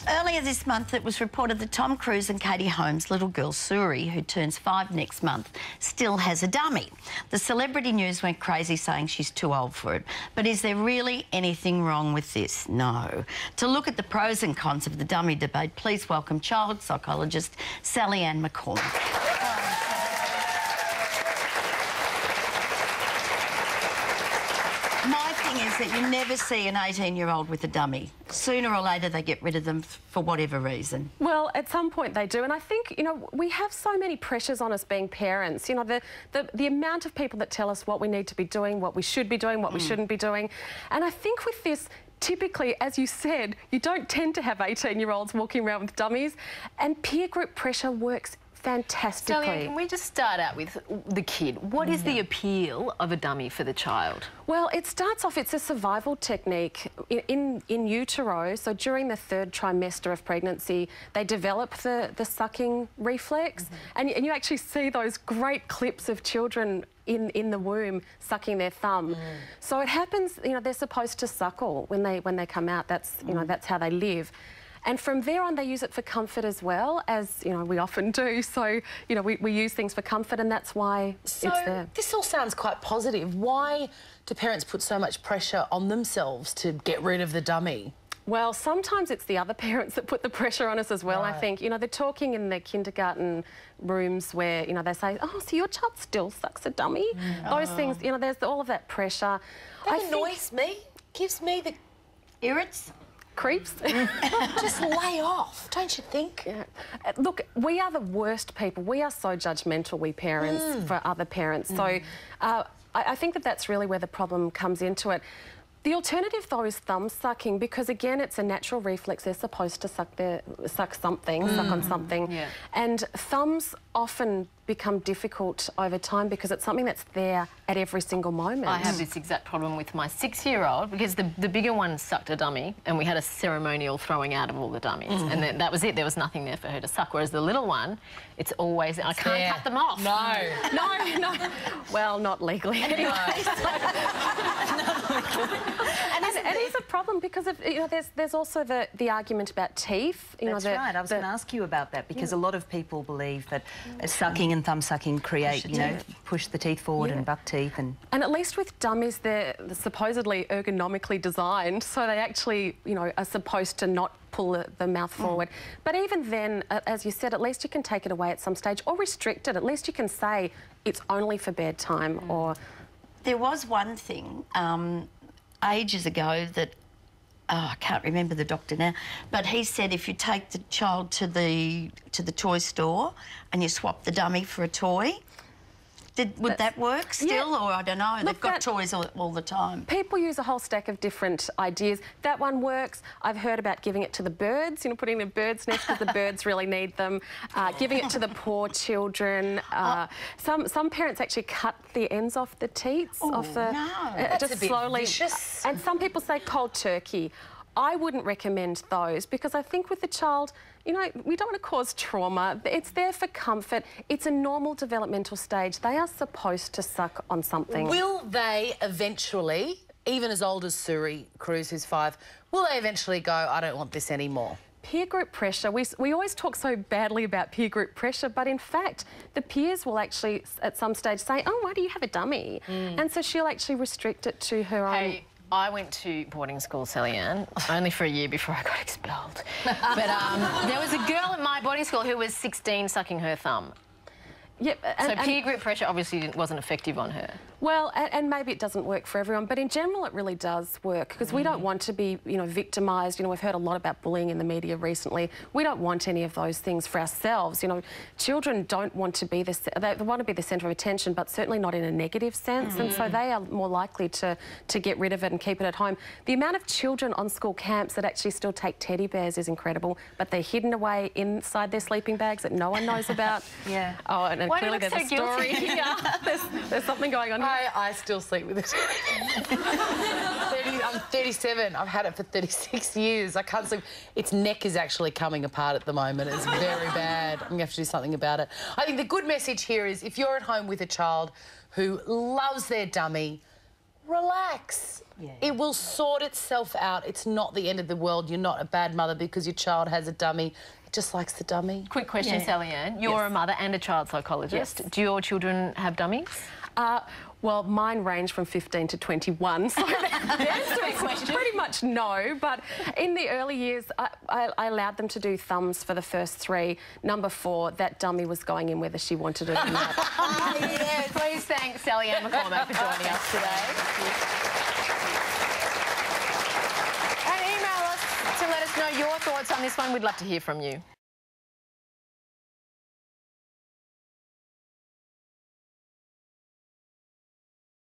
Earlier this month, it was reported that Tom Cruise and Katie Holmes' little girl, Suri, who turns 5 next month, still has a dummy. The celebrity news went crazy saying she's too old for it. But is there really anything wrong with this? No. To look at the pros and cons of the dummy debate, please welcome child psychologist Sally Ann McCormack. My thing is that you never see an 18-year-old with a dummy. Sooner or later, they get rid of them for whatever reason. Well, at some point they do, and I think, you know, we have so many pressures on us being parents. You know, the amount of people that tell us what we need to be doing, what we should be doing, what we shouldn't be doing. And I think with this, typically, as you said, you don't tend to have 18-year-olds walking around with dummies, and peer group pressure works fantastically. Sally, can we just start out with the kid? What is the appeal of a dummy for the child? Well, it starts off, it's a survival technique in utero. So during the 3rd trimester of pregnancy, they develop the sucking reflex. And you actually see those great clips of children in the womb sucking their thumb. So it happens, you know, they're supposed to suckle when they come out. That's, you know, that's how they live. And from there on, they use it for comfort as well, as, you know, we often do. So, you know, we use things for comfort, and that's why it's there. This all sounds quite positive. Why do parents put so much pressure on themselves to get rid of the dummy? Well, sometimes it's the other parents that put the pressure on us as well, Right. I think. You know, they're talking in the kindergarten rooms where, you know, they say, oh, so your child still sucks a dummy? Those things, you know, there's all of that pressure. That annoys me. Gives me the irrits. Creeps. Just lay off, don't you think? Yeah. Look, we are the worst people. We are so judgmental, we parents, for other parents. So I think that that's really where the problem comes into it. The alternative, though, is thumb sucking, because, again, it's a natural reflex. They're supposed to suck something, suck on something. Yeah. And thumbs often become difficult over time because it's something that's there at every single moment. I have this exact problem with my 6-year-old because the bigger one sucked a dummy and we had a ceremonial throwing out of all the dummies. And then that was it. There was nothing there for her to suck. Whereas the little one, it's always... I can't cut them off. No. No. Well, not legally anyway. And it is a problem because of, you know, there's also the argument about teeth. You That's know, right. I was going to ask you about that because a lot of people believe that sucking and thumb sucking create, you know, push the teeth forward and buck teeth. And at least with dummies, they're supposedly ergonomically designed, so they actually, you know, are supposed to not pull the mouth forward. But even then, as you said, at least you can take it away at some stage or restrict it. At least you can say it's only for bedtime or... There was one thing ages ago that, I can't remember the doctor now, but he said if you take the child to the toy store and you swap the dummy for a toy, would that work still? Or I don't know, they've got toys all the time. People use a whole stack of different ideas. That one works. I've heard about giving it to the birds, you know, putting it in a bird's nest because the birds really need them. Giving it to the poor children. Some parents actually cut the ends off the teats. That's just a bit slowly. vicious. And some people say cold turkey. I wouldn't recommend those because I think with the child, you know, we don't want to cause trauma. It's there for comfort. It's a normal developmental stage. They are supposed to suck on something. Will they eventually, even as old as Suri Cruise, who's 5, will they eventually go, I don't want this anymore? Peer group pressure. We always talk so badly about peer group pressure, but in fact, the peers will actually at some stage say, oh, why do you have a dummy? And so she'll actually restrict it to her own... I went to boarding school, Sally Ann, only for a year before I got expelled. But there was a girl at my boarding school who was 16 sucking her thumb. Yep. So peer group pressure obviously wasn't effective on her. Well, and maybe it doesn't work for everyone, but in general it really does work because we don't want to be, you know, victimised. You know, we've heard a lot about bullying in the media recently. We don't want any of those things for ourselves. You know, children don't want to be they want to be the centre of attention, but certainly not in a negative sense, and so they are more likely to get rid of it and keep it at home. The amount of children on school camps that actually still take teddy bears is incredible, but they're hidden away inside their sleeping bags that no one knows about. Oh, and clearly there's a story here. There's something going on here. I still sleep with it. I'm 37. I've had it for 36 years. I can't sleep. Its neck is actually coming apart at the moment. It's very bad. I'm going to have to do something about it. I think the good message here is if you're at home with a child who loves their dummy, relax. Yeah. It will sort itself out. It's not the end of the world. You're not a bad mother because your child has a dummy. It just likes the dummy. Quick question, Sally Ann. You're a mother and a child psychologist. Yes. Do your children have dummies? Well, mine range from 15 to 21, so the answer is pretty much no. But in the early years, I allowed them to do thumbs for the first 3. Number 4, that dummy was going in whether she wanted it or not. Yes. Please thank Sally Ann McCormack for joining us today. And email us to let us know your thoughts on this one. We'd love to hear from you.